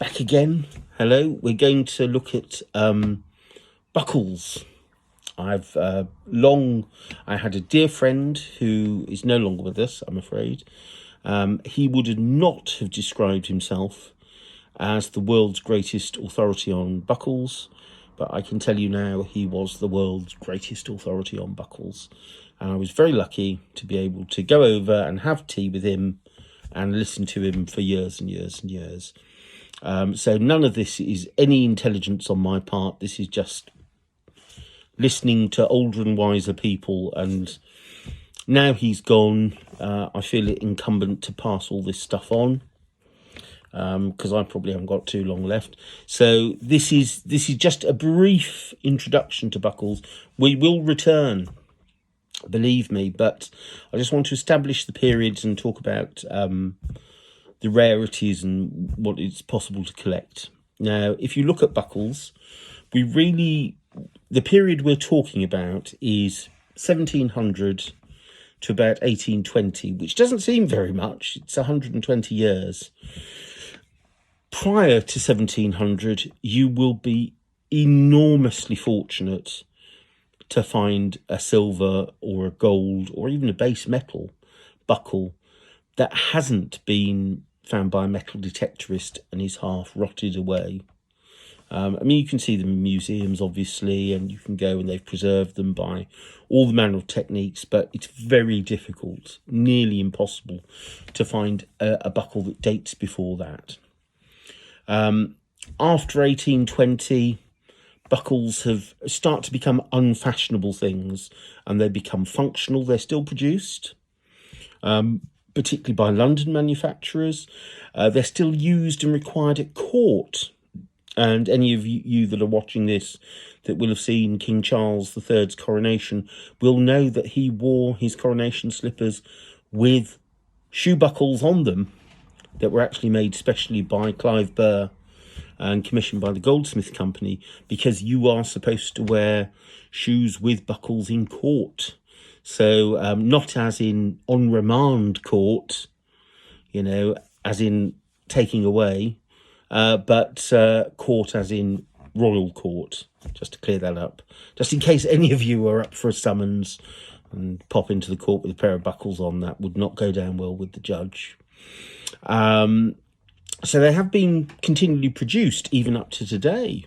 Back again. Hello. We're going to look at buckles. I had a dear friend who is no longer with us, I'm afraid. He would not have described himself as the world's greatest authority on buckles, but I can tell you now he was the world's greatest authority on buckles. And I was very lucky to be able to go over and have tea with him and listen to him for years and years and years. So none of this is any intelligence on my part. This is just listening to older and wiser people. And now he's gone, I feel it incumbent to pass all this stuff on, because I probably haven't got too long left. So this is just a brief introduction to buckles. We will return, believe me, but I just want to establish the periods and talk about the rarities and what it's possible to collect. Now, if you look at buckles, the period we're talking about is 1700 to about 1820, which doesn't seem very much. It's 120 years. Prior to 1700, you will be enormously fortunate to find a silver or a gold or even a base metal buckle that hasn't been found by a metal detectorist and is half rotted away. You can see them in museums, obviously, and you can go and they've preserved them by all the manner of techniques, but it's very difficult, nearly impossible, to find a buckle that dates before that. After 1820, buckles have start to become unfashionable things, and they become functional. They're still produced, particularly by London manufacturers. They're still used and required at court. And any of you that are watching this that will have seen King Charles III's coronation will know that he wore his coronation slippers with shoe buckles on them that were actually made specially by Clive Burr and commissioned by the Goldsmith Company, because you are supposed to wear shoes with buckles in court. So not as in on remand court, as in taking away, but court as in royal court, just to clear that up. Just in case any of you are up for a summons and pop into the court with a pair of buckles on, that would not go down well with the judge. So they have been continually produced even up to today.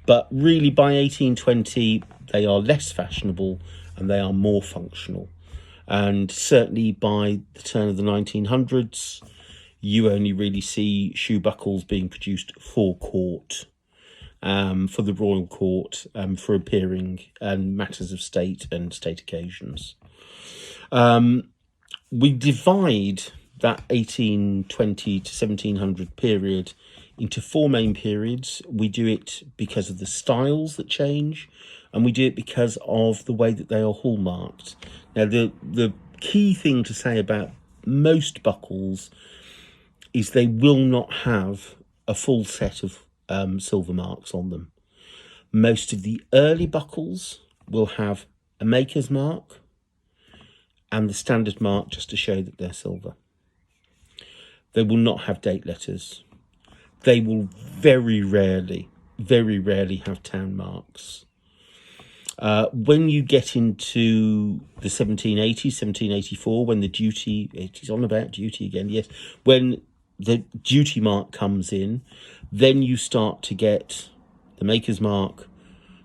But really by 1820, they are less fashionable and they are more functional. And certainly by the turn of the 1900s, you only really see shoe buckles being produced for court, for the royal court, for appearing and matters of state and state occasions. We divide that 1820 to 1700 period into four main periods. We do it because of the styles that change, and we do it because of the way that they are hallmarked. Now, the key thing to say about most buckles is they will not have a full set of silver marks on them. Most of the early buckles will have a maker's mark and the standard mark just to show that they're silver. They will not have date letters. They will very rarely have town marks. When you get into the 1780s, 1784, when the duty, it is on about duty again, yes, when the duty mark comes in, then you start to get the maker's mark,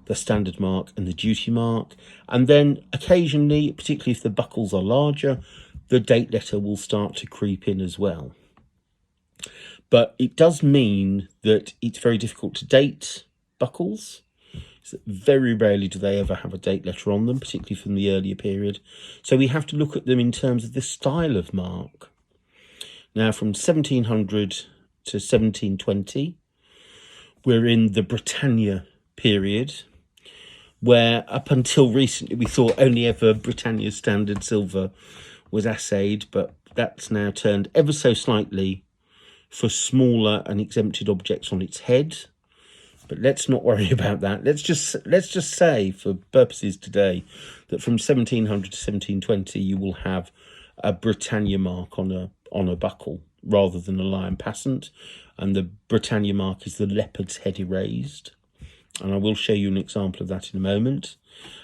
the standard mark and the duty mark. And then occasionally, particularly if the buckles are larger, the date letter will start to creep in as well. But it does mean that it's very difficult to date buckles. So very rarely do they ever have a date letter on them, particularly from the earlier period. So we have to look at them in terms of the style of mark. Now, from 1700 to 1720, we're in the Britannia period, where up until recently we thought only ever Britannia standard silver was assayed, but that's now turned ever so slightly for smaller and exempted objects on its head. But let's not worry about that. Let's just say, for purposes today, that from 1700 to 1720 you will have a Britannia mark on a buckle. rather than a lion passant, and the Britannia mark is the leopard's head erased. And I will show you an example of that in a moment.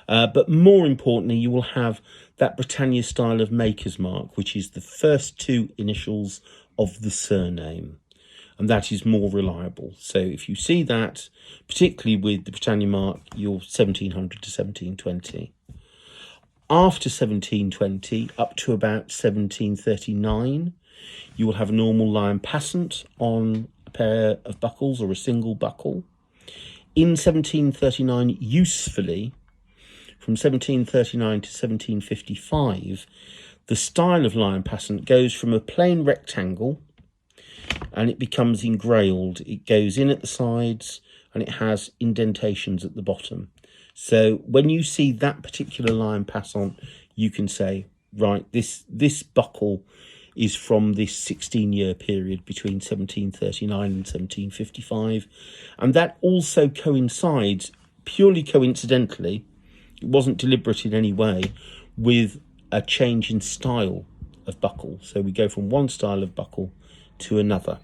But more importantly, you will have that Britannia style of maker's mark, which is the first two initials of the surname. And that is more reliable. So if you see that, particularly with the Britannia mark, you're 1700 to 1720. After 1720, up to about 1739, you will have a normal lion passant on a pair of buckles or a single buckle. In 1739, usefully, from 1739 to 1755, the style of lion passant goes from a plain rectangle and it becomes engrailed. It goes in at the sides and it has indentations at the bottom. So when you see that particular lion passant, you can say, right, this buckle is from this 16-year period between 1739 and 1755. And that also coincides, purely coincidentally, it wasn't deliberate in any way, with a change in style of buckle. So we go from one style of buckle to another.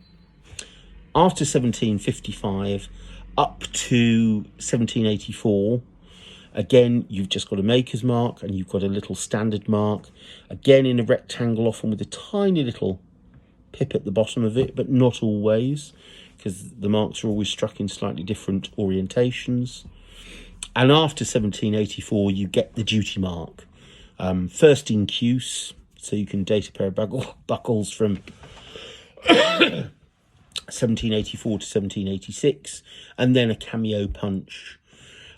After 1755, up to 1784, again, you've just got a maker's mark and you've got a little standard mark, again in a rectangle, often with a tiny little pip at the bottom of it, but not always, because the marks are always struck in slightly different orientations. And after 1784, you get the duty mark, first in cuse, so you can date a pair of buckles from 1784 to 1786, and then a cameo punch,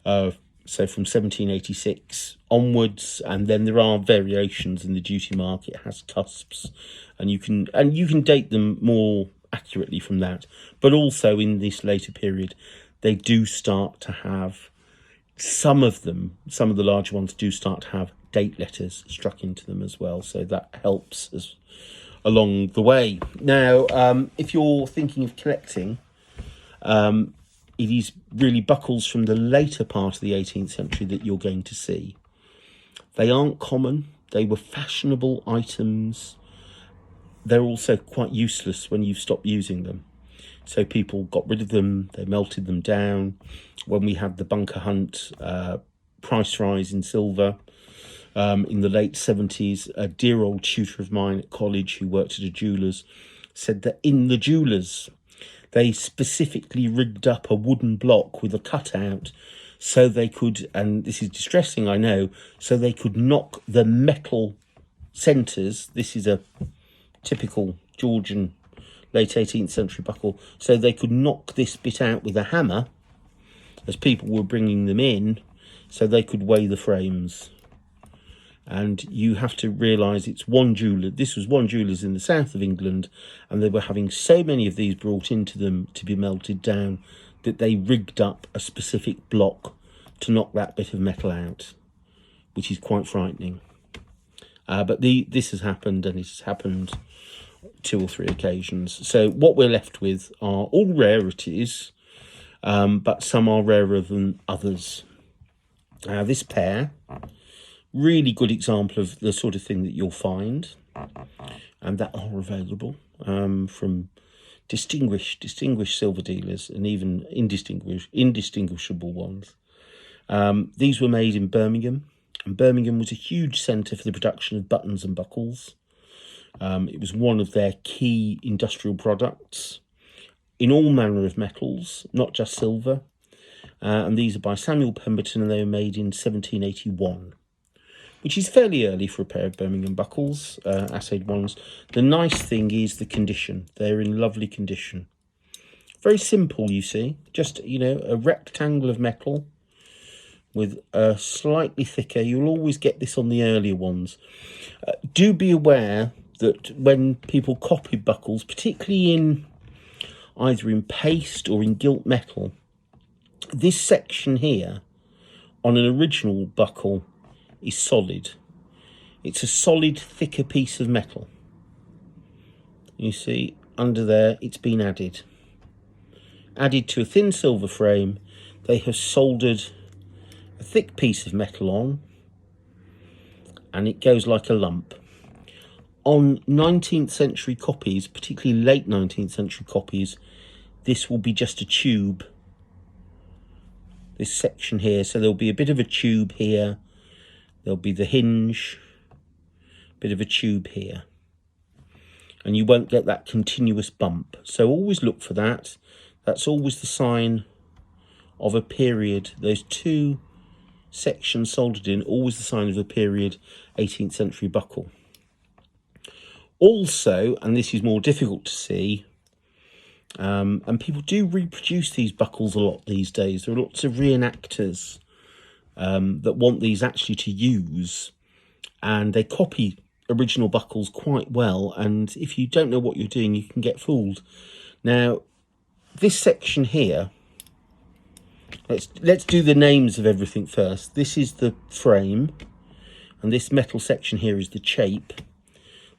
so from 1786 onwards, and then there are variations in the duty mark. It has cusps, and you can date them more accurately from that. But also in this later period, they do start to have, some of the larger ones do start to have date letters struck into them as well. So that helps us along the way. Now, if you're thinking of collecting, it is really buckles from the later part of the 18th century that you're going to see. They aren't common. They were fashionable items. They're also quite useless when you stop using them. So people got rid of them, they melted them down. When we had the bunker hunt, price rise in silver, in the late 70s, a dear old tutor of mine at college who worked at a jeweller's said that in the jewellers, they specifically rigged up a wooden block with a cutout so they could, and this is distressing, I know, so they could knock the metal centres. This is a typical Georgian late 18th century buckle. So they could knock this bit out with a hammer as people were bringing them in, so they could weigh the frames. And you have to realise it's one jeweller. This was one jeweller's in the south of England, and they were having so many of these brought into them to be melted down that they rigged up a specific block to knock that bit of metal out, which is quite frightening. But this has happened, and it's happened 2 or 3 occasions. So what we're left with are all rarities, but some are rarer than others. This pair, really good example of the sort of thing that you'll find, and that are available from distinguished silver dealers and even indistinguishable ones. These were made in Birmingham, and Birmingham was a huge centre for the production of buttons and buckles. It was one of their key industrial products in all manner of metals, not just silver. And these are by Samuel Pemberton, and they were made in 1781, which is fairly early for a pair of Birmingham buckles, assayed ones. The nice thing is the condition. They're in lovely condition. Very simple, you see. Just, a rectangle of metal with a slightly thicker. You'll always get this on the earlier ones. Do be aware that when people copy buckles, particularly in either in paste or in gilt metal, this section here on an original buckle is solid. It's a solid, thicker piece of metal. You see, under there, it's been added to a thin silver frame. They have soldered a thick piece of metal on, and it goes like a lump. On 19th century copies, particularly late 19th century copies, this will be just a tube, this section here. So there'll be a bit of a tube here, there'll be the hinge, bit of a tube here, and you won't get that continuous bump. So always look for that. That's always the sign of a period. Those two sections soldered in, always the sign of a period 18th century buckle. Also, and this is more difficult to see, and people do reproduce these buckles a lot these days. There are lots of reenactors that want these actually to use, and they copy original buckles quite well, and if you don't know what you're doing, you can get fooled. Now, this section here, let's do the names of everything first. This is the frame, and this metal section here is the chape.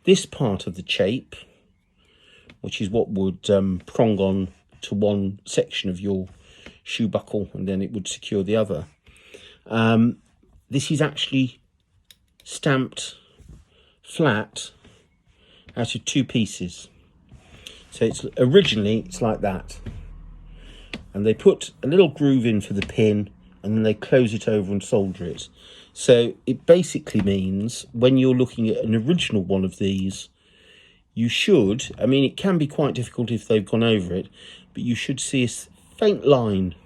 This part of the chape, which is what would prong on to one section of your shoe buckle, and then it would secure the other. This is actually stamped flat out of two pieces. So it's originally like that, and they put a little groove in for the pin, and then they close it over and solder it. So it basically means when you're looking at an original one of these, you should, I mean, it can be quite difficult if they've gone over it, but you should see a faint line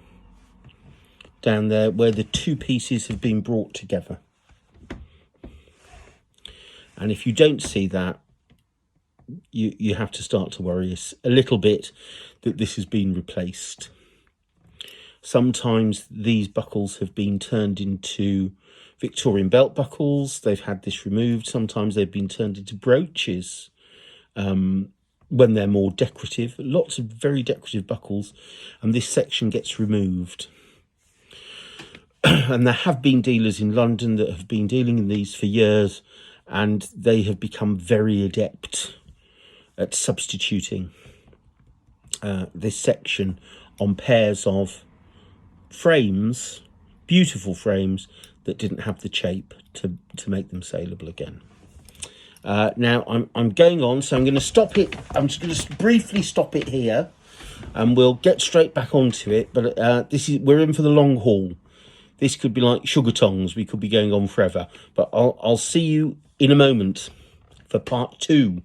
down there where the two pieces have been brought together. And if you don't see that, you have to start to worry a little bit that this has been replaced. Sometimes these buckles have been turned into Victorian belt buckles. They've had this removed. Sometimes they've been turned into brooches when they're more decorative. Lots of very decorative buckles, and this section gets removed. And there have been dealers in London that have been dealing in these for years, and they have become very adept at substituting this section on pairs of frames, beautiful frames that didn't have the chape to make them saleable again. Now I'm going on, so I'm going to stop it. I'm just going to briefly stop it here, and we'll get straight back onto it. But we're in for the long haul. This could be like sugar tongs. We could be going on forever. But I'll see you in a moment for part 2.